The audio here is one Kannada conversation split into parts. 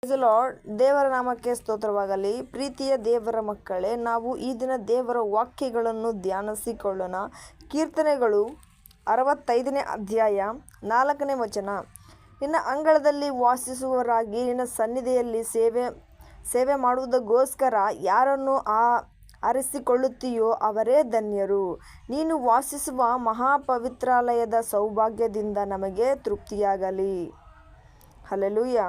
Price the lord. ದೇವರ ನಾಮಕ್ಕೆ ಸ್ತೋತ್ರವಾಗಲಿ. ಪ್ರೀತಿಯ ದೇವರ ಮಕ್ಕಳೇ, ನಾವು ಈ ದಿನ ದೇವರ ವಾಕ್ಯಗಳನ್ನು ಧ್ಯಾನಿಸಿಕೊಳ್ಳೋಣ. ಕೀರ್ತನೆಗಳು 65ನೇ ಅಧ್ಯಾಯ 4ನೇ ವಚನ. ನಿನ್ನ ಅಂಗಳದಲ್ಲಿ ವಾಸಿಸುವವರಾಗಿ ನಿನ್ನ ಸನ್ನಿಧಿಯಲ್ಲಿ ಸೇವೆ ಮಾಡುವುದಕ್ಕೋಸ್ಕರ ಯಾರನ್ನು ಆರಿಸಿಕೊಳ್ಳುತ್ತೀಯೋ ಅವರೇ ಧನ್ಯರು. ನೀನು ವಾಸಿಸುವ ಮಹಾಪವಿತ್ರಾಲಯದ ಸೌಭಾಗ್ಯದಿಂದ ನಮಗೆ ತೃಪ್ತಿಯಾಗಲಿ. ಹಲ್ಲೆಲೂಯಾ.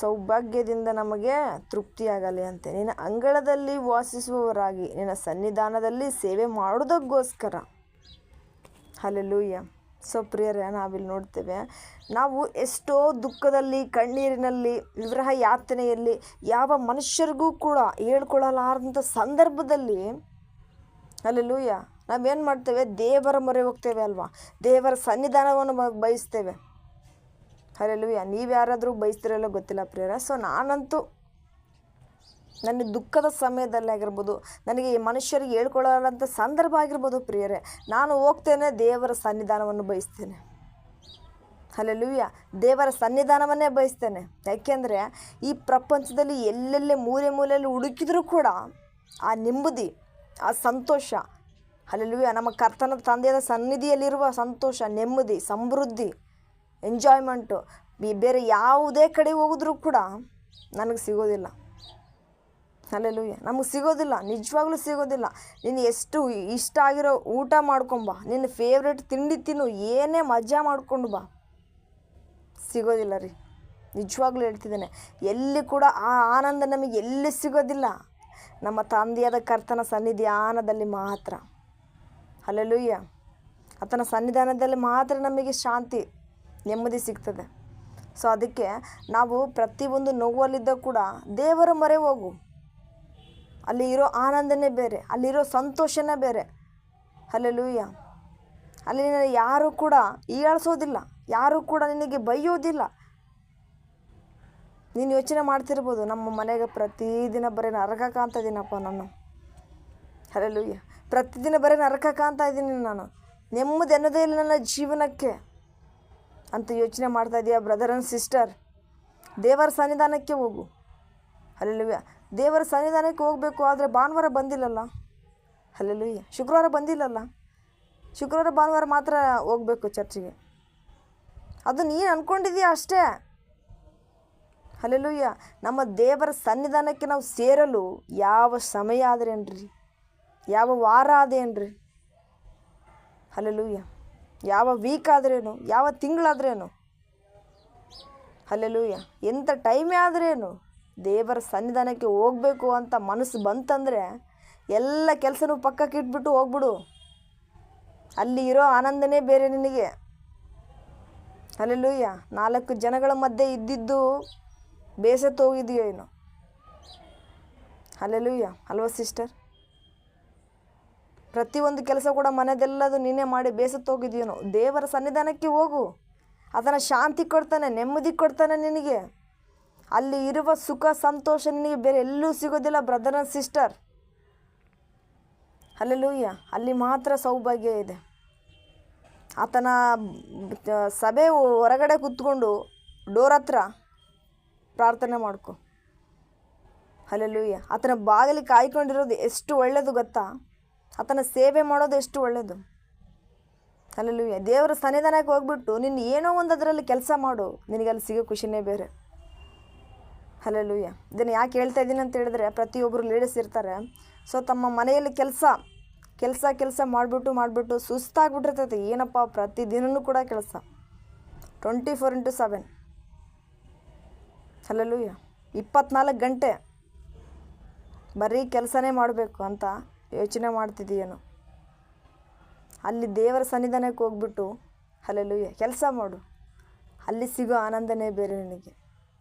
ಸೌಭಾಗ್ಯದಿಂದ ನಮಗೆ ತೃಪ್ತಿಯಾಗಲಿ ಅಂತೆ. ನಿನ್ನ ಅಂಗಳದಲ್ಲಿ ವಾಸಿಸುವವರಾಗಿ ನಿನ್ನ ಸನ್ನಿಧಾನದಲ್ಲಿ ಸೇವೆ ಮಾಡೋದಕ್ಕೋಸ್ಕರ. ಹಲ್ಲೆಲೂಯಾ. ಪ್ರಿಯರೇ, ನಾವಿಲ್ಲಿ ನೋಡ್ತೇವೆ, ನಾವು ಎಷ್ಟೋ ದುಃಖದಲ್ಲಿ, ಕಣ್ಣೀರಿನಲ್ಲಿ, ವಿರಹ ಯಾತನೆಯಲ್ಲಿ, ಯಾವ ಮನುಷ್ಯರಿಗೂ ಕೂಡ ಹೇಳ್ಕೊಳ್ಳಲಾರದಂಥ ಸಂದರ್ಭದಲ್ಲಿ ಹಲ್ಲೆಲೂಯಾ ನಾವೇನು ಮಾಡ್ತೇವೆ? ದೇವರ ಮೊರೆ ಹೋಗ್ತೇವೆ ಅಲ್ವಾ? ದೇವರ ಸನ್ನಿಧಾನವನ್ನು ಬಯಸ್ತೇವೆ. ಹಲ್ಲೆಲೂಯಾ. ನೀವು ಯಾರಾದರೂ ಬಯಸ್ತಿರಲ್ಲ ಗೊತ್ತಿಲ್ಲ ಪ್ರಿಯರೇ. ನಾನಂತೂ ನನ್ನ ದುಃಖದ ಸಮಯದಲ್ಲಿ ಆಗಿರ್ಬೋದು, ನನಗೆ ಈ ಮನುಷ್ಯರಿಗೆ ಹೇಳ್ಕೊಳ್ಳೋಂಥ ಸಂದರ್ಭ ಆಗಿರ್ಬೋದು ಪ್ರಿಯರೇ, ನಾನು ಹೋಗ್ತೇನೆ, ದೇವರ ಸನ್ನಿಧಾನವನ್ನು ಬಯಸ್ತೇನೆ. ಹಲ್ಲೆಲೂಯಾ. ದೇವರ ಸನ್ನಿಧಾನವನ್ನೇ ಬಯಸ್ತೇನೆ. ಯಾಕೆಂದರೆ ಈ ಪ್ರಪಂಚದಲ್ಲಿ ಎಲ್ಲೆಲ್ಲೇ ಮೂಲೆಯಲ್ಲಿ ಹುಡುಕಿದರೂ ಕೂಡ ಆ ನೆಮ್ಮದಿ, ಆ ಸಂತೋಷ, ಹಲ್ಲೆಲೂಯಾ, ನಮ್ಮ ಕರ್ತನ ತಂದೆಯ ಸನ್ನಿಧಿಯಲ್ಲಿರುವ ಸಂತೋಷ, ನೆಮ್ಮದಿ, ಸಮೃದ್ಧಿ, ಎಂಜಾಯ್ಮೆಂಟು ಬೇರೆ ಯಾವುದೇ ಕಡೆ ಹೋಗಿದ್ರೂ ಕೂಡ ನನಗೆ ಸಿಗೋದಿಲ್ಲ. ಹಲ್ಲೆಲೂಯಾ. ನಮಗೆ ಸಿಗೋದಿಲ್ಲ, ನಿಜವಾಗ್ಲೂ ಸಿಗೋದಿಲ್ಲ. ನೀನು ಎಷ್ಟು ಇಷ್ಟ ಆಗಿರೋ ಊಟ ಮಾಡ್ಕೊಂಬ, ನಿನ್ನ ಫೇವ್ರೇಟ್ ತಿಂಡಿ ತಿನ್ನು, ಏನೇ ಮಜಾ ಮಾಡ್ಕೊಂಡು ಬಾ, ಸಿಗೋದಿಲ್ಲ ರೀ. ನಿಜವಾಗ್ಲೂ ಹೇಳ್ತಿದ್ದೇನೆ, ಎಲ್ಲಿ ಕೂಡ ಆ ಆನಂದ ನಮಗೆ ಎಲ್ಲಿ ಸಿಗೋದಿಲ್ಲ. ನಮ್ಮ ತಂದೆಯಾದ ಕರ್ತನ ಸನ್ನಿಧಾನದಲ್ಲಿ ಮಾತ್ರ. ಹಲ್ಲೆಲೂಯಾ. ಆತನ ಸನ್ನಿಧಾನದಲ್ಲಿ ಮಾತ್ರ ನಮಗೆ ಶಾಂತಿ, ನೆಮ್ಮದಿ ಸಿಗ್ತದೆ. ಅದಕ್ಕೆ ನಾವು ಪ್ರತಿಯೊಂದು ನೋವಲ್ಲಿದ್ದ ಕೂಡ ದೇವರ ಮೊರೆ ಹೋಗು. ಅಲ್ಲಿ ಇರೋ ಆನಂದನೇ ಬೇರೆ, ಅಲ್ಲಿರೋ ಸಂತೋಷನೇ ಬೇರೆ. ಹಲ್ಲೆಲೂಯಾ. ಅಲ್ಲಿ ಯಾರೂ ಕೂಡ ಹೀಯಾಳಿಸೋದಿಲ್ಲ, ಯಾರೂ ಕೂಡ ನಿನಗೆ ಬೈಯೋದಿಲ್ಲ. ನೀನು ಯೋಚನೆ ಮಾಡ್ತಿರ್ಬೋದು, ನಮ್ಮ ಮನೆಗೆ ಪ್ರತಿದಿನ ಬರೀ ನರಕ ಕಾಣ್ತಾ ಇದ್ದೀನಪ್ಪ ನಾನು. ಹಲ್ಲೆಲೂಯಾ. ಪ್ರತಿದಿನ ಬರೀ ನರಕ ಕಾಣ್ತಾ ಇದ್ದೀನಿ ನಾನು, ನೆಮ್ಮದಿ ಅನ್ನೋದೇ ಇಲ್ಲ ನನ್ನ ಜೀವನಕ್ಕೆ ಅಂತ ಯೋಚನೆ ಮಾಡ್ತಾ ಇದೆಯಾ ಬ್ರದರ್ ಆ್ಯಂಡ್ ಸಿಸ್ಟರ್? ದೇವರ ಸನ್ನಿಧಾನಕ್ಕೆ ಹೋಗು. ಹಲ್ಲೆಲೂಯಾ. ದೇವರ ಸನ್ನಿಧಾನಕ್ಕೆ ಹೋಗಬೇಕು. ಆದರೆ ಭಾನುವಾರ ಬಂದಿಲ್ಲಲ್ಲ. ಹಲ್ಲೆಲೂಯಾ. ಶುಕ್ರವಾರ ಬಂದಿಲ್ಲಲ್ಲ. ಶುಕ್ರವಾರ ಭಾನುವಾರ ಮಾತ್ರ ಹೋಗಬೇಕು ಚರ್ಚಿಗೆ. ಅದು ನೀನು ಅಂದ್ಕೊಂಡಿದ್ದೀಯ ಅಷ್ಟೇ. ಹಲ್ಲೆಲೂಯಾ. ನಮ್ಮ ದೇವರ ಸನ್ನಿಧಾನಕ್ಕೆ ನಾವು ಸೇರಲು ಯಾವ ಸಮಯ ಆದ್ರೇನ್ರಿ, ಯಾವ ವಾರ ಆದೇನ್ರಿ, ಹಲ್ಲೆಲೂಯಾ, ಯಾವ ವೀಕ್ ಆದ್ರೇನು, ಯಾವ ತಿಂಗಳಾದ್ರೇನು, ಹಲ್ಲೆಲೂಯಾ, ಎಂಥ ಟೈಮೇ ಆದ್ರೇನು, ದೇವರ ಸನ್ನಿಧಾನಕ್ಕೆ ಹೋಗಬೇಕು ಅಂತ ಮನಸ್ಸು ಬಂತಂದರೆ ಎಲ್ಲ ಕೆಲಸನೂ ಪಕ್ಕಕ್ಕೆ ಇಟ್ಬಿಟ್ಟು ಹೋಗ್ಬಿಡು. ಅಲ್ಲಿ ಇರೋ ಆನಂದನೇ ಬೇರೆ ನಿನಗೆ. ಹಲ್ಲೆಲೂಯಾ. 4 ಜನಗಳ ಮಧ್ಯೆ ಇದ್ದಿದ್ದು ಬೇಸತ್ತು ಹೋಗಿದೆಯೋ ಏನು? ಹಲ್ಲೆಲೂಯಾ ಅಲ್ವಾ ಸಿಸ್ಟರ್? ಪ್ರತಿಯೊಂದು ಕೆಲಸ ಕೂಡ ಮನೆದೆಲ್ಲದು ನೀನೇ ಮಾಡಿ ಬೇಸತ್ತು ಹೋಗಿದೆಯೇನೋ? ದೇವರ ಸನ್ನಿಧಾನಕ್ಕೆ ಹೋಗು. ಅದನ್ನು ಶಾಂತಿ ಕೊಡ್ತಾನೆ, ನೆಮ್ಮದಿ ಕೊಡ್ತಾನೆ ನಿನಗೆ. ಅಲ್ಲಿ ಇರುವ ಸುಖ ಸಂತೋಷ ನಿನಗೆ ಬೇರೆ ಎಲ್ಲೂ ಸಿಗೋದಿಲ್ಲ ಬ್ರದರ್ ಆ್ಯಂಡ್ ಸಿಸ್ಟರ್. ಹಲ್ಲೆಲೂಯಾ. ಅಲ್ಲಿ ಮಾತ್ರ ಸೌಭಾಗ್ಯ ಇದೆ. ಆತನ ಸಭೆ ಹೊರಗಡೆ ಕೂತ್ಕೊಂಡು ಡೋರ್ ಹತ್ರ ಪ್ರಾರ್ಥನೆ ಮಾಡ್ಕೊ. ಹಲ್ಲೆಲೂಯಾ. ಆತನ ಬಾಗಿಲಿಗೆ ಕಾಯ್ಕೊಂಡಿರೋದು ಎಷ್ಟು ಒಳ್ಳೆಯದು ಗೊತ್ತಾ? ಆತನ ಸೇವೆ ಮಾಡೋದು ಎಷ್ಟು ಒಳ್ಳೆಯದು. ಹಲ್ಲೆಲೂಯಾ. ದೇವರ ಸನ್ನಿಧಾನಕ್ಕೆ ಹೋಗ್ಬಿಟ್ಟು ನೀನು ಏನೋ ಒಂದು ಅದರಲ್ಲಿ ಕೆಲಸ ಮಾಡು, ನಿನಗೆ ಅಲ್ಲಿ ಸಿಗೋ ಖುಷಿನೇ ಬೇರೆ. ಹಲ್ಲೆಲೂಯಾ. ಇದನ್ನು ಯಾಕೆ ಹೇಳ್ತಾ ಇದ್ದೀನಿ ಅಂತ ಹೇಳಿದ್ರೆ, ಪ್ರತಿಯೊಬ್ಬರು ಲೀಡರ್ಸ್ ಇರ್ತಾರೆ. ತಮ್ಮ ಮನೆಯಲ್ಲಿ ಕೆಲಸ ಮಾಡಿಬಿಟ್ಟು ಸುಸ್ತಾಗ್ಬಿಟ್ಟಿರ್ತೈತೆ. ಏನಪ್ಪ ಪ್ರತಿದಿನವೂ ಕೂಡ ಕೆಲಸ, 24x7. ಹಲ್ಲೆಲೂಯಾ. 24 ಗಂಟೆ ಬರೀ ಕೆಲಸನೇ ಮಾಡಬೇಕು ಅಂತ ಯೋಚನೆ ಮಾಡ್ತಿದ್ದೀಯೇನು? ಅಲ್ಲಿ ದೇವರ ಸನ್ನಿಧಾನಕ್ಕೆ ಹೋಗ್ಬಿಟ್ಟು ಹಲ್ಲೆಲೂಯಾ ಕೆಲಸ ಮಾಡು. ಅಲ್ಲಿ ಸಿಗೋ ಆನಂದನೇ ಬೇರೆ ನಿನಗೆ.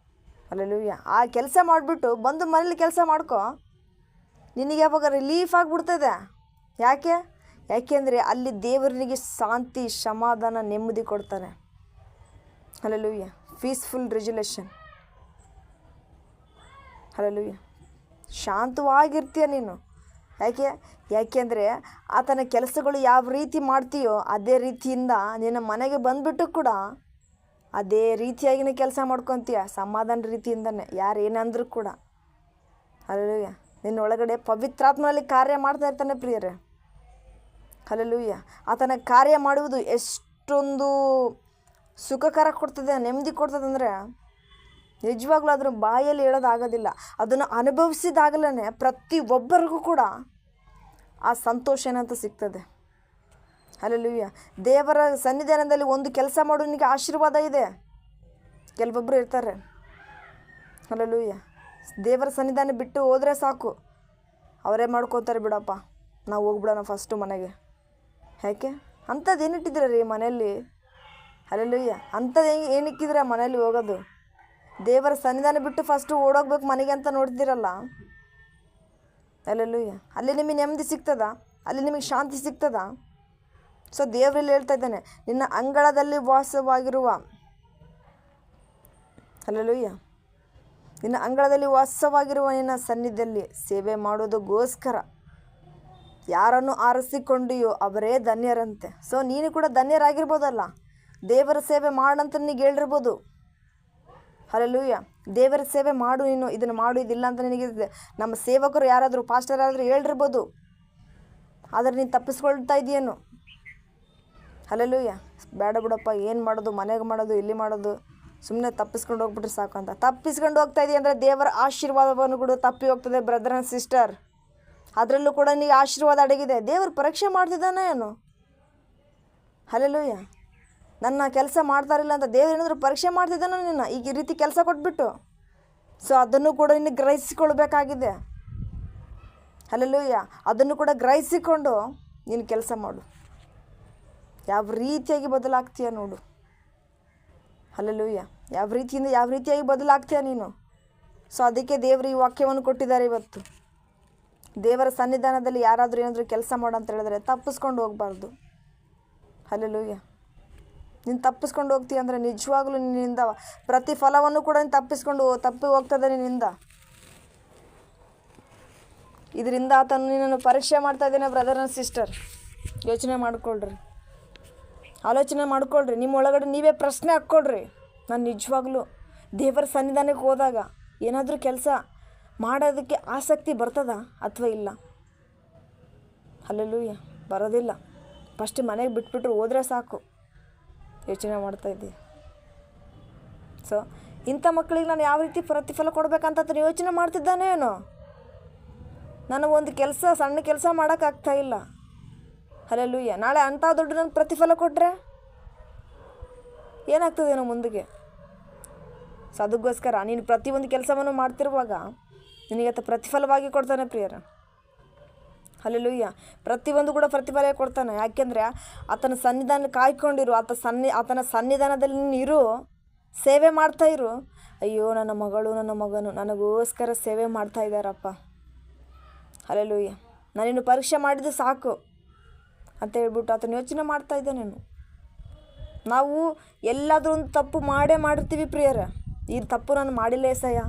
ಹಲ್ಲೆಲೂಯಾ. ಆ ಕೆಲಸ ಮಾಡಿಬಿಟ್ಟು ಬಂದು ಮನೇಲಿ ಕೆಲಸ ಮಾಡ್ಕೊ, ನಿನಗೆ ಯಾವಾಗ ರಿಲೀಫ್ ಆಗಿಬಿಡ್ತದೆ. ಯಾಕೆಂದರೆ ಅಲ್ಲಿ ದೇವರಿಗೆ ಶಾಂತಿ, ಸಮಾಧಾನ, ನೆಮ್ಮದಿ ಕೊಡ್ತಾನೆ. ಹಲ್ಲೆಲೂಯಾ. Peaceful resolution. ಹಲ್ಲೆಲೂಯಾ. ಶಾಂತವಾಗಿರ್ತೀಯ ನೀನು. ಯಾಕೆಂದರೆ ಆತನ ಕೆಲಸಗಳು ಯಾವ ರೀತಿ ಮಾಡ್ತೀಯೋ ಅದೇ ರೀತಿಯಿಂದ ನಿನ್ನ ಮನೆಗೆ ಬಂದುಬಿಟ್ಟು ಕೂಡ ಅದೇ ರೀತಿಯಾಗಿನೇ ಕೆಲಸ ಮಾಡ್ಕೊತೀಯ, ಸಮಾಧಾನ ರೀತಿಯಿಂದನೇ, ಯಾರು ಏನಂದ್ರೂ ಕೂಡ. ಹಲ್ಲೆಲೂಯ. ನಿನ್ನ ಒಳಗಡೆ ಪವಿತ್ರಾತ್ಮನಲ್ಲಿ ಕಾರ್ಯ ಮಾಡ್ತಾ ಇರ್ತಾನೆ ಪ್ರಿಯರೇ. ಹಲ್ಲೆಲೂಯ. ಆತನ ಕಾರ್ಯ ಮಾಡುವುದು ಎಷ್ಟೊಂದು ಸುಖಕರ ಕೊಡ್ತದೆ, ನೆಮ್ಮದಿ ಕೊಡ್ತದೆ ಅಂದರೆ ನಿಜವಾಗ್ಲೂ ಅದನ್ನು ಬಾಯಲ್ಲಿ ಹೇಳೋದಾಗೋದಿಲ್ಲ. ಅದನ್ನು ಅನುಭವಿಸಿದಾಗಲೇ ಪ್ರತಿಯೊಬ್ಬರಿಗೂ ಕೂಡ ಆ ಸಂತೋಷ ಏನಂತ ಸಿಗ್ತದೆ. ಹಲ್ಲೆಲೂಯ. ದೇವರ ಸನ್ನಿಧಾನದಲ್ಲಿ ಒಂದು ಕೆಲಸ ಮಾಡೋನಿಗೆ ಆಶೀರ್ವಾದ ಇದೆ. ಕೆಲವೊಬ್ಬರು ಇರ್ತಾರೆ, ಹಲ್ಲೆಲೂಯ, ದೇವರ ಸನ್ನಿಧಾನ ಬಿಟ್ಟು ಹೋದರೆ ಸಾಕು, ಅವರೇ ಮಾಡ್ಕೋತಾರೆ, ಬಿಡಪ್ಪ ನಾವು ಹೋಗ್ಬಿಡೋಣ ಫಸ್ಟು ಮನೆಗೆ. ಯಾಕೆ? ಅಂಥದ್ದು ಏನಿಟ್ಟಿದ್ದೀರ ರೀ ಮನೆಯಲ್ಲಿ? ಹಲ್ಲೆಲೂಯ. ಅಂಥದ್ದು ಏನಿಕ್ಕಿದ್ರೆ ಮನೇಲಿ ಹೋಗೋದು? ದೇವರ ಸನ್ನಿಧಾನ ಬಿಟ್ಟು ಫಸ್ಟು ಓಡೋಗ್ಬೇಕು ಮನೆಗೆ ಅಂತ ನೋಡ್ತಿರಲ್ಲ. ಹಲ್ಲೆಲೂಯ. ಅಲ್ಲಿ ನಿಮಗೆ ನೆಮ್ಮದಿ ಸಿಗ್ತದ? ಅಲ್ಲಿ ನಿಮಗೆ ಶಾಂತಿ ಸಿಗ್ತದ? ಸೊ ದೇವರಲ್ಲಿ ಹೇಳ್ತಾ ಇದ್ದಾನೆ, ನಿನ್ನ ಅಂಗಳದಲ್ಲಿ ವಾಸವಾಗಿರುವ, ಹಲ್ಲೆಲೂಯ, ನಿನ್ನ ಅಂಗಳದಲ್ಲಿ ವಾಸವಾಗಿರುವ ನಿನ್ನ ಸನ್ನಿಧಿಯಲ್ಲಿ ಸೇವೆ ಮಾಡೋದಕ್ಕೋಸ್ಕರ ಯಾರನ್ನು ಆರಿಸಿಕೊಂಡಿಯೋ ಅವರೇ ಧನ್ಯರಂತೆ. ಸೊ ನೀನು ಕೂಡ ಧನ್ಯರಾಗಿರ್ಬೋದಲ್ಲ, ದೇವರ ಸೇವೆ ಮಾಡಂತ ನಿನಗೆ ಹೇಳಿರ್ಬೋದು. ಹಲ್ಲೆಲೂಯ. ದೇವರ ಸೇವೆ ಮಾಡು, ನೀನು ಇದನ್ನು ಮಾಡು, ಇದಿಲ್ಲ ಅಂತ ನಿನಗೆ ನಮ್ಮ ಸೇವಕರು ಯಾರಾದರೂ, ಪಾಸ್ಟರ್ ಯಾರಾದರೂ ಹೇಳಿರ್ಬೋದು. ಆದರೆ ನೀನು ತಪ್ಪಿಸ್ಕೊಳ್ತಾ ಇದೆಯೇನು? ಹಲ್ಲೆಲೂಯ. ಬೇಡ ಬಿಡಪ್ಪ, ಏನು ಮಾಡೋದು, ಮನೆಗೆ ಮಾಡೋದು, ಇಲ್ಲಿ ಮಾಡೋದು, ಸುಮ್ಮನೆ ತಪ್ಪಿಸ್ಕೊಂಡು ಹೋಗ್ಬಿಟ್ರೆ ಸಾಕು ಅಂತ ತಪ್ಪಿಸ್ಕೊಂಡು ಹೋಗ್ತಾ ಇದೆಯಾ ಅಂದರೆ ದೇವರ ಆಶೀರ್ವಾದವನ್ನು ಕೂಡ ತಪ್ಪಿ ಹೋಗ್ತದೆ ಬ್ರದರ್ ಆ್ಯಂಡ್ ಸಿಸ್ಟರ್. ಅದರಲ್ಲೂ ಕೂಡ ನಿನಗೆ ಆಶೀರ್ವಾದ ಅಡಗಿದೆ. ದೇವರು ಪರೀಕ್ಷೆ ಮಾಡ್ತಿದ್ದಾನೆ ಏನು? ಹಲ್ಲೆಲೂಯ. ನನ್ನ ಕೆಲಸ ಮಾಡ್ತಾರಿಲ್ಲ ಅಂತ ದೇವ್ರು ಏನಾದರೂ ಪರೀಕ್ಷೆ ಮಾಡ್ತಿದ್ದಾನೋ ನಿನ್ನ ಈ ರೀತಿ ಕೆಲಸ ಕೊಟ್ಬಿಟ್ಟು? ಸೊ ಅದನ್ನು ಕೂಡ ನಿನಗೆ ಗ್ರಹಿಸಿಕೊಳ್ಬೇಕಾಗಿದೆ. ಹಲ್ಲೆಲೂಯ. ಅದನ್ನು ಕೂಡ ಗ್ರಹಿಸಿಕೊಂಡು ನೀನು ಕೆಲಸ ಮಾಡು. ಯಾವ ರೀತಿಯಾಗಿ ಬದಲಾಗ್ತೀಯ ನೋಡು. ಹಲ್ಲೆಲೂಯ. ಯಾವ ರೀತಿಯಾಗಿ ಬದಲಾಗ್ತೀಯ ನೀನು. ಸೊ ಅದಕ್ಕೆ ದೇವರು ಈ ವಾಕ್ಯವನ್ನು ಕೊಟ್ಟಿದ್ದಾರೆ ಇವತ್ತು. ದೇವರ ಸನ್ನಿಧಾನದಲ್ಲಿ ಯಾರಾದರೂ ಏನಾದರೂ ಕೆಲಸ ಮಾಡು ಅಂತ ಹೇಳಿದ್ರೆ ತಪ್ಪಿಸ್ಕೊಂಡು ಹೋಗಬಾರ್ದು. ಹಲ್ಲೆಲೂಯ. ನೀನು ತಪ್ಪಿಸ್ಕೊಂಡು ಹೋಗ್ತೀಯ ಅಂದರೆ ನಿಜವಾಗ್ಲೂ ನಿನ್ನಿಂದ ಪ್ರತಿಫಲವನ್ನು ಕೂಡ ನೀನು ತಪ್ಪಿ ಹೋಗ್ತದೆ ನಿನ್ನಿಂದ. ಇದರಿಂದ ಆತನು ನಿನ್ನನ್ನು ಪರೀಕ್ಷೆ ಮಾಡ್ತಾ ಇದ್ದೇನೆ ಬ್ರದರ್ ಆ್ಯಂಡ್ ಸಿಸ್ಟರ್. ಯೋಚನೆ ಮಾಡ್ಕೊಳ್ರಿ, ಆಲೋಚನೆ ಮಾಡ್ಕೊಳ್ರಿ, ನಿಮ್ಮ ಒಳಗಡೆ ನೀವೇ ಪ್ರಶ್ನೆ ಹಾಕ್ಕೊಳ್ರಿ. ನಾನು ನಿಜವಾಗ್ಲೂ ದೇವರ ಸನ್ನಿಧಾನಕ್ಕೆ ಹೋದಾಗ ಏನಾದರೂ ಕೆಲಸ ಮಾಡೋದಕ್ಕೆ ಆಸಕ್ತಿ ಬರ್ತದ ಅಥವಾ ಇಲ್ಲ? ಹಲ್ಲೆಲೂಯ. ಬರೋದಿಲ್ಲ. ಫಸ್ಟ್ ಮನೆಗೆ ಬಿಟ್ಬಿಟ್ರು ಹೋದರೆ ಸಾಕು ಯೋಚನೆ ಮಾಡ್ತಾಯಿದ್ದೆ. ಸೊ ಇಂಥ ಮಕ್ಕಳಿಗೆ ನಾನು ಯಾವ ರೀತಿ ಪ್ರತಿಫಲ ಕೊಡಬೇಕಂತ ಯೋಚನೆ ಮಾಡ್ತಿದ್ದಾನೇನೋ. ನನಗೊಂದು ಸಣ್ಣ ಕೆಲಸ ಮಾಡೋಕ್ಕಾಗ್ತಾಯಿಲ್ಲ. ಹಲ್ಲೆಲೂಯ. ನಾಳೆ ಅಂಥ ದೊಡ್ಡ ನನಗೆ ಪ್ರತಿಫಲ ಕೊಟ್ಟರೆ ಏನಾಗ್ತದೇನೋ ಮುಂದಕ್ಕೆ. ಸೊ ಅದಕ್ಕೋಸ್ಕರ ನೀನು ಪ್ರತಿಯೊಂದು ಕೆಲಸವನ್ನು ಮಾಡ್ತಿರುವಾಗ ನಿನಗೆ ಪ್ರತಿಫಲವಾಗಿ ಕೊಡ್ತಾನೆ ಪ್ರಿಯರ. ಹಲ್ಲೆಲೂಯ. ಪ್ರತಿಯೊಂದು ಕೂಡ ಪ್ರತಿಫಲ ಕೊಡ್ತಾನೆ. ಯಾಕೆಂದರೆ ಆತನ ಸನ್ನಿಧಾನ ಕಾಯ್ಕೊಂಡಿರು, ಆತನ ಸನ್ನಿಧಾನದಲ್ಲಿ ನೀರು ಸೇವೆ ಮಾಡ್ತಾಯಿರು. ಅಯ್ಯೋ ನನ್ನ ಮಗಳು ನನ್ನ ಮಗನು ನನಗೋಸ್ಕರ ಸೇವೆ ಮಾಡ್ತಾ ಇದ್ದಾರಪ್ಪ, ಹಲ್ಲೆಲೂಯ, ನಾನಿನ್ನು ಪರೀಕ್ಷೆ ಮಾಡಿದ್ದು ಸಾಕು ಅಂತ ಹೇಳ್ಬಿಟ್ಟು ಆತನ ಯೋಚನೆ ಮಾಡ್ತಾ ಇದ್ದಾನೇನು. ನಾವು ಎಲ್ಲಾದರೂ ಒಂದು ತಪ್ಪು ಮಾಡಿರ್ತೀವಿ ಪ್ರಿಯರ. ಈ ತಪ್ಪು ನಾನು ಮಾಡಿಲ್ಲ ಏಸಯ್ಯ,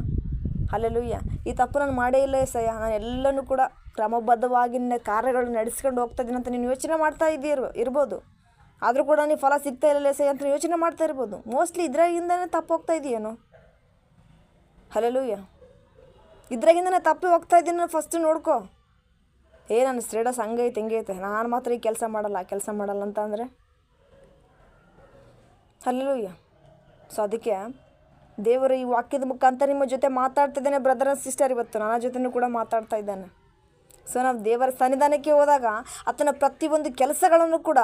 ಹಲ್ಲೆಲೂಯ, ಈ ತಪ್ಪು ನಾನು ಮಾಡೇ ಇಲ್ಲ ಏಸಯ್ಯ, ನಾನು ಎಲ್ಲನೂ ಕೂಡ ಕ್ರಮಬದ್ಧವಾಗಿ ನಿನ್ನ ಕಾರ್ಯಗಳನ್ನು ನಡೆಸ್ಕೊಂಡು ಹೋಗ್ತಾ ಇದ್ದೀನಿ ಅಂತ ನೀನು ಯೋಚನೆ ಮಾಡ್ತಾ ಇರ್ಬೋದು. ಆದರೂ ಕೂಡ ನೀನು ಫಲ ಸಿಗ್ತಾ ಇಲ್ಲ ಏಸಯ್ಯ ಅಂತ ಯೋಚನೆ ಮಾಡ್ತಾ ಇರ್ಬೋದು. ಮೋಸ್ಟ್ಲಿ ಇದ್ರಾಗಿಂದನೇ ತಪ್ಪು ಹೋಗ್ತಾ ಇದೆಯೇನೋ. ಹಲ್ಲೆಲೂಯ. ಇದ್ರಾಗಿಂದನೇ ತಪ್ಪಿ ಹೋಗ್ತಾ ಇದ್ದೀನಿ. ಫಸ್ಟ್ ನೋಡ್ಕೊ. ನನ್ನ ಸ್ಟೇಟಸ್ ಹಂಗೈತೆ ಹಿಂಗೈತೆ, ನಾನು ಮಾತ್ರ ಈ ಕೆಲಸ ಮಾಡಲ್ಲ ಅಂತ ಅಂದರೆ ಹಲ್ಲೆಲೂಯ. ಸೊ ಅದಕ್ಕೆ ದೇವರು ಈ ವಾಕ್ಯದ ಮುಖಾಂತರ ನಿಮ್ಮ ಜೊತೆ ಮಾತಾಡ್ತಿದ್ದಾನೆ ಬ್ರದರ್ ಆ್ಯಂಡ್ ಸಿಸ್ಟರ್. ಇವತ್ತು ನನ್ನ ಜೊತೆನೂ ಕೂಡ ಮಾತಾಡ್ತಾ ಇದ್ದಾನೆ. ಸೊ ನಾವು ದೇವರ ಸನ್ನಿಧಾನಕ್ಕೆ ಹೋದಾಗ ಆತನ ಪ್ರತಿಯೊಂದು ಕೆಲಸಗಳನ್ನು ಕೂಡ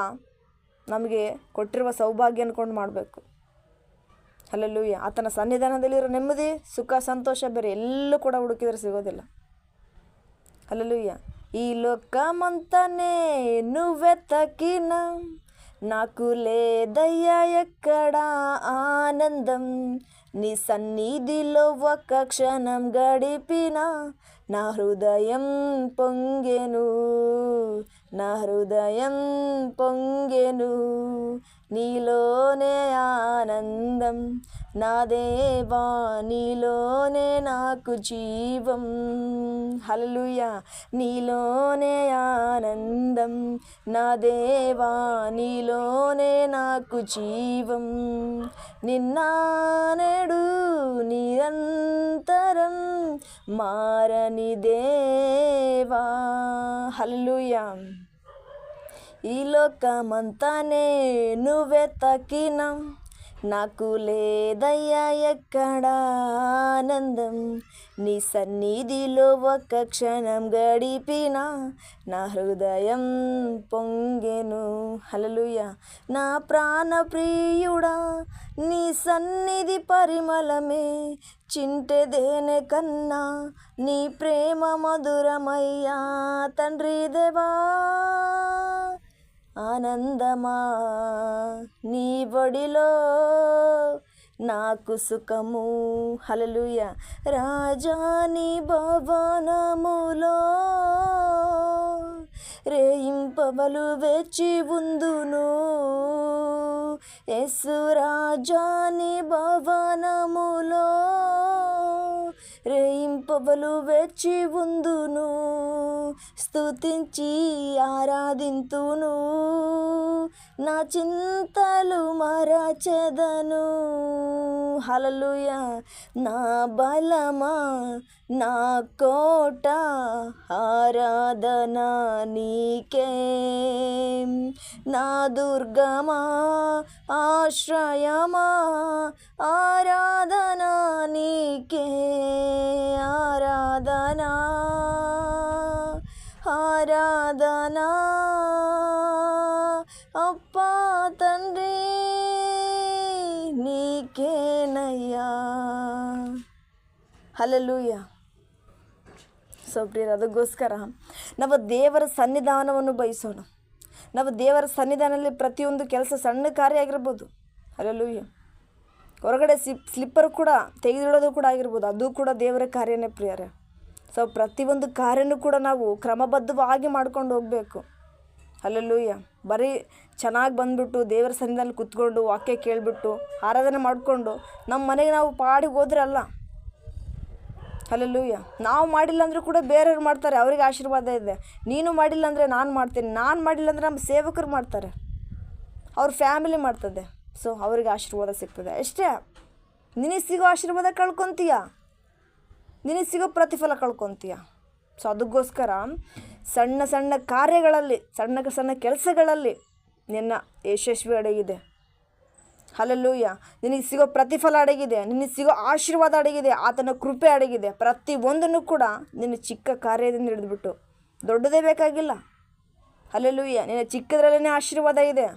ನಮಗೆ ಕೊಟ್ಟಿರುವ ಸೌಭಾಗ್ಯ ಅಂದ್ಕೊಂಡು ಮಾಡಬೇಕು. ಹಲ್ಲೆಲೂಯ. ಆತನ ಸನ್ನಿಧಾನದಲ್ಲಿರೋ ನೆಮ್ಮದಿ, ಸುಖ, ಸಂತೋಷ ಬೇರೆ ಎಲ್ಲೂ ಕೂಡ ಹುಡುಕಿದ್ರೆ ಸಿಗೋದಿಲ್ಲ. ಹಲ್ಲೆಲೂಯ. ఈ లోకమంతనే నువ్వెతకిన నాకు లేదయ్యా ఎక్కడ ఆనందం, నీ సన్నిధిలో ఒక క్షణం గడిపిన నా హృదయం పొంగెను, నా హృదయం పొంగెను నీలోనే ఆనందం, నా దేవా నీలోనే నాకు జీవం. హల్లెలూయా. నీలోనే ఆనందం, నా దేవా నీలోనే నాకు జీవం. నిన్న నేడు నిరంతరం మారని దేవా. హల్లెలూయా. ఈ లోకమంతానే నువ్వే తాకినా, నాకు లేదయ్యా ఎక్కడ ఆనందం. నీ సన్నిధిలో ఒక క్షణం గడిపినా నా హృదయం పొంగెను. హల్లెలూయా. నా ప్రాణ ప్రియుడా నీ సన్నిధి పరిమళమే, చింటెదేనే కన్నా నీ ప్రేమ మధురమయ్యా తండ్రి దేవా. ఆనందమా నీ బడిలో నాకు సుఖము. హల్లెలూయా. రాజాని భవనములో రేయింపబలు వేచి ఉందును. యేసు రాజాని భవనములో రేయింపబలు వేచి ఉందును. స్తుతించి ఆరాధింతును, నా చింతలు మరచెదను. హల్లెలూయా. నా బలమా నా కోట ఆరాధన నీకే, నా దుర్గమా ఆశ్రయమా ఆరాధన నీకే. ఆరాధనా ఆరాధనా అప్పా తండ్రి ನೀಕೇನಯ್ಯ. ಹಲ್ಲೆಲೂಯಾ. ಸೊ ಪ್ರಿಯರೇ, ಅದಕ್ಕೋಸ್ಕರ ನಾವು ದೇವರ ಸನ್ನಿಧಾನವನ್ನು ಬಯಸೋಣ. ನಾವು ದೇವರ ಸನ್ನಿಧಾನದಲ್ಲಿ ಪ್ರತಿಯೊಂದು ಕೆಲಸ ಸಣ್ಣ ಕಾರ್ಯ ಆಗಿರ್ಬೋದು. ಹಲ್ಲೆಲೂಯಾ. ಹೊರಗಡೆ ಸ್ಲಿಪ್ಪರ್ ಕೂಡ ತೆಗೆದಿಡೋದು ಕೂಡ ಆಗಿರ್ಬೋದು, ಅದು ಕೂಡ ದೇವರ ಕಾರ್ಯನೇ ಪ್ರಿಯರೇ. ಸೊ ಪ್ರತಿಯೊಂದು ಕಾರ್ಯನೂ ಕೂಡ ನಾವು ಕ್ರಮಬದ್ಧವಾಗಿ ಮಾಡ್ಕೊಂಡು ಹೋಗಬೇಕು. ಹಲ್ಲೆಲೂಯಾ. ಬರೀ ಚೆನ್ನಾಗಿ ಬಂದುಬಿಟ್ಟು ದೇವರ ಸನ್ನಿಧಾನದಲ್ಲಿ ಕೂತ್ಕೊಂಡು ವಾಕ್ಯ ಕೇಳಿಬಿಟ್ಟು ಆರಾಧನೆ ಮಾಡಿಕೊಂಡು ನಮ್ಮ ಮನೆಗೆ ನಾವು ಪಾಡಿಗೆ ಹೋದ್ರೆ ಅಲ್ಲ. ಹಲ್ಲೆಲೂಯಾ. ನಾವು ಮಾಡಿಲ್ಲ ಅಂದರೂ ಕೂಡ ಬೇರೆಯವ್ರು ಮಾಡ್ತಾರೆ, ಅವರಿಗೆ ಆಶೀರ್ವಾದ ಇದೆ. ನೀನು ಮಾಡಿಲ್ಲ ಅಂದರೆ ನಾನು ಮಾಡ್ತೀನಿ, ನಾನು ಮಾಡಿಲ್ಲ ಅಂದರೆ ನಮ್ಮ ಸೇವಕರು ಮಾಡ್ತಾರೆ, ಅವ್ರ ಫ್ಯಾಮಿಲಿ ಮಾಡ್ತದೆ. ಸೊ ಅವ್ರಿಗೆ ಆಶೀರ್ವಾದ ಸಿಗ್ತದೆ ಅಷ್ಟೇ. ನಿನಗೆ ಸಿಗೋ ಆಶೀರ್ವಾದ ಕಳ್ಕೊತೀಯ, ನಿನಗೆ ಸಿಗೋ ಪ್ರತಿಫಲ ಕಳ್ಕೊತೀಯ. ಸೊ ಅದಕ್ಕೋಸ್ಕರ ಸಣ್ಣ ಸಣ್ಣ ಕಾರ್ಯಗಳಲ್ಲಿ, ಸಣ್ಣ ಸಣ್ಣ ಕೆಲಸಗಳಲ್ಲಿ ನಿನ್ನ ಯಶಸ್ವಿ ಅಡಗಿದೆ. ಹಲ್ಲೆಲೂಯಾ. ನಿನಗೆ ಸಿಗೋ ಪ್ರತಿಫಲ ಅಡಗಿದೆ, ನಿನಗೆ ಸಿಗೋ ಆಶೀರ್ವಾದ ಅಡಗಿದೆ, ಆತನ ಕೃಪೆ ಅಡಗಿದೆ. ಪ್ರತಿಯೊಂದನ್ನು ಕೂಡ ನಿನ್ನ ಚಿಕ್ಕ ಕಾರ್ಯದಿಂದ ಹಿಡಿದುಬಿಟ್ಟು ದೊಡ್ಡದೇ ಬೇಕಾಗಿಲ್ಲ. ಹಲ್ಲೆಲೂಯಾ. ನಿನ್ನ ಚಿಕ್ಕದ್ರಲ್ಲೇ ಆಶೀರ್ವಾದ ಇದೆ,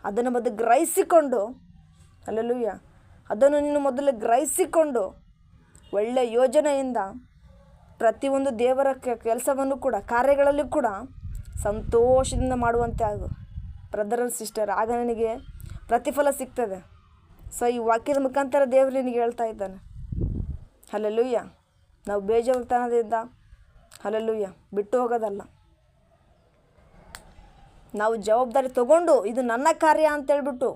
ಅದನ್ನು ಮೊದಲು ಗ್ರಹಿಸಿಕೊಂಡು, ಹಲ್ಲೆಲೂಯಾ, ಅದನ್ನು ನೀನು ಮೊದಲು ಗ್ರಹಿಸಿಕೊಂಡು ಒಳ್ಳೆಯ ಯೋಜನೆಯಿಂದ ಪ್ರತಿಯೊಂದು ದೇವರ ಕೆಲಸವನ್ನು ಕೂಡ, ಕಾರ್ಯಗಳಲ್ಲಿ ಕೂಡ ಸಂತೋಷದಿಂದ ಮಾಡುವಂತೆ ಆಗು ಬ್ರದರ್ ಆ್ಯಂಡ್ ಸಿಸ್ಟರ್. ಆಗ ನಿನಗೆ ಪ್ರತಿಫಲ ಸಿಗ್ತದೆ. ಸೊ ಈ ವಾಕ್ಯದ ಮುಖಾಂತರ ದೇವರು ನಿನಗೆ ಹೇಳ್ತಾ ಇದ್ದಾನೆ. ಹಲ್ಲೆಲೂಯಾ. ನಾವು ಬೇಜವಾಬ್ದಾರದಿಂದ ಹಲ್ಲೆಲೂಯಾ ಬಿಟ್ಟು ಹೋಗೋದಲ್ಲ, ನಾವು ಜವಾಬ್ದಾರಿ ತಗೊಂಡು ಇದು ನನ್ನ ಕಾರ್ಯ ಅಂತೇಳ್ಬಿಟ್ಟು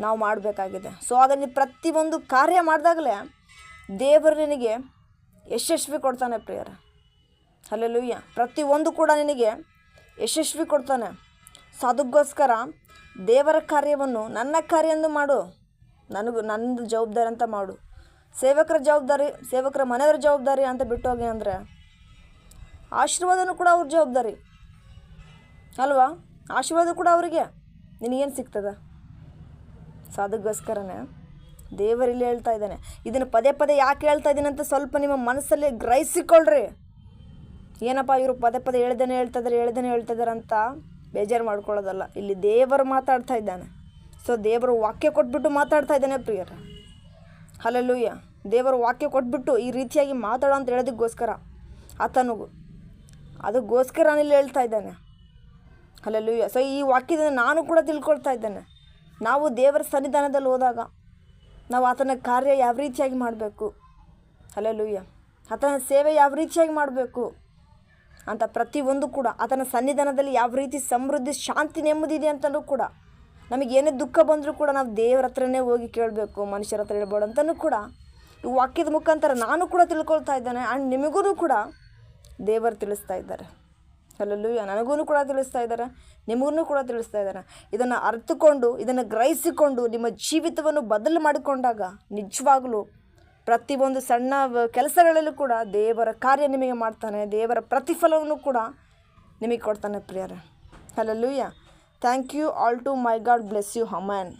ನಾವು ಮಾಡಬೇಕಾಗಿದೆ. ಸೊ ಆಗ ನೀವು ಪ್ರತಿಯೊಂದು ಕಾರ್ಯ ಮಾಡಿದಾಗಲೇ ದೇವರು ನಿನಗೆ ಯಶಸ್ವಿ ಕೊಡ್ತಾನೆ ಪ್ರಿಯರ. ಹಲ್ಲೆಲೂಯಾ. ಪ್ರತಿಯೊಂದು ಕೂಡ ನಿನಗೆ ಯಶಸ್ವಿ ಕೊಡ್ತಾನೆ. ಸೊ ಅದಕ್ಕೋಸ್ಕರ ದೇವರ ಕಾರ್ಯವನ್ನು ನನ್ನ ಕಾರ್ಯ ಎಂದು ಮಾಡು, ನನ್ನದು ಜವಾಬ್ದಾರಿ ಅಂತ ಮಾಡು. ಸೇವಕರ ಜವಾಬ್ದಾರಿ, ಸೇವಕರ ಮನೆಯವರ ಜವಾಬ್ದಾರಿ ಅಂತ ಬಿಟ್ಟು ಹೋಗಿ ಅಂದರೆ ಆಶೀರ್ವಾದನೂ ಕೂಡ ಅವ್ರ ಜವಾಬ್ದಾರಿ ಅಲ್ವಾ? ಆಶೀರ್ವಾದ ಕೂಡ ಅವರಿಗೆ, ನಿನಗೇನು ಸಿಗ್ತದೆ? ಸೊ ಅದಕ್ಕೋಸ್ಕರನೇ ದೇವರಲ್ಲಿ ಹೇಳ್ತಾ ಇದ್ದಾನೆ. ಇದನ್ನು ಪದೇ ಪದೇ ಯಾಕೆ ಹೇಳ್ತಾ ಇದ್ದೀನಿ ಅಂತ ಸ್ವಲ್ಪ ನಿಮ್ಮ ಮನಸ್ಸಲ್ಲಿ ಗ್ರಹಿಸಿಕೊಳ್ಳ್ರಿ. ಏನಪ್ಪ ಇವರು ಪದೇ ಪದೇ ಹೇಳ್ದೇನೆ ಹೇಳ್ತಿದ್ದಾರೆ ಅಂತ ಬೇಜಾರು ಮಾಡ್ಕೊಳ್ಳೋದಲ್ಲ. ಇಲ್ಲಿ ದೇವರು ಮಾತಾಡ್ತಾ ಇದ್ದಾನೆ. ಸೊ ದೇವರು ವಾಕ್ಯ ಕೊಟ್ಬಿಟ್ಟು ಮಾತಾಡ್ತಾ ಇದ್ದಾನೆ ಪ್ರಿಯರ. ಹಲ್ಲೆಲೂಯಾ. ದೇವರು ವಾಕ್ಯ ಕೊಟ್ಬಿಟ್ಟು ಈ ರೀತಿಯಾಗಿ ಮಾತಾಡೋ ಅಂತ ಹೇಳೋದಕ್ಕೋಸ್ಕರ ಆತನಿಗೂ ಅದಕ್ಕೋಸ್ಕರ ಇಲ್ಲಿ ಹೇಳ್ತಾ ಇದ್ದಾನೆ. ಹಲ್ಲೆಲೂಯಾ. ಸೊ ಈ ವಾಕ್ಯದಿಂದ ನಾನು ಕೂಡ ತಿಳ್ಕೊಳ್ತಾ ಇದ್ದೇನೆ. ನಾವು ದೇವರ ಸನ್ನಿಧಾನದಲ್ಲಿ ಹೋದಾಗ ನಾವು ಆತನ ಕಾರ್ಯ ಯಾವ ರೀತಿಯಾಗಿ ಮಾಡಬೇಕು, ಹಲ್ಲೆಲೂಯಾ, ಆತನ ಸೇವೆ ಯಾವ ರೀತಿಯಾಗಿ ಮಾಡಬೇಕು, ಅಂತ ಪ್ರತಿಯೊಂದು ಕೂಡ ಆತನ ಸನ್ನಿಧಾನದಲ್ಲಿ ಯಾವ ರೀತಿ ಸಮೃದ್ಧಿ ಶಾಂತಿ ನೆಮ್ಮದಿದೆ ಅಂತಲೂ ಕೂಡ ನಮಗೇನೇ ದುಃಖ ಬಂದರೂ ಕೂಡ ನಾವು ದೇವರ ಹತ್ರನೇ ಹೋಗಿ ಕೇಳಬೇಕು, ಮನುಷ್ಯರ ಹತ್ರ ಹೇಳ್ಬೇಡ ಅಂತಲೂ ಕೂಡ ಈ ವಾಕ್ಯದ ಮುಖಾಂತರ ನಾನು ಕೂಡ ತಿಳ್ಕೊಳ್ತಾ ಇದ್ದೇನೆ. ಆ್ಯಂಡ್ ನಿಮಗೂ ಕೂಡ ದೇವರು ತಿಳಿಸ್ತಾ ಇದ್ದಾರೆ. ಹಲ್ಲೆಲೂಯಾ. ನನಗೂ ಕೂಡ ತಿಳಿಸ್ತಾ ಇದ್ದಾರೆ, ನಿಮಗೂ ಕೂಡ ತಿಳಿಸ್ತಾ ಇದ್ದಾರೆ. ಇದನ್ನು ಅರ್ಥಕೊಂಡು, ಇದನ್ನು ಗ್ರಹಿಸಿಕೊಂಡು ನಿಮ್ಮ ಜೀವಿತವನ್ನು ಬದಲು ಮಾಡಿಕೊಂಡಾಗ ನಿಜವಾಗಲೂ ಪ್ರತಿಯೊಂದು ಸಣ್ಣ ಕೆಲಸಗಳಲ್ಲೂ ಕೂಡ ದೇವರ ಕಾರ್ಯ ನಿಮಗೆ ಮಾಡ್ತಾನೆ, ದೇವರ ಪ್ರತಿಫಲವನ್ನು ಕೂಡ ನಿಮಗೆ ಕೊಡ್ತಾನೆ ಪ್ರಿಯರೇ. Hallelujah. Thank you all to my God bless you. Amen.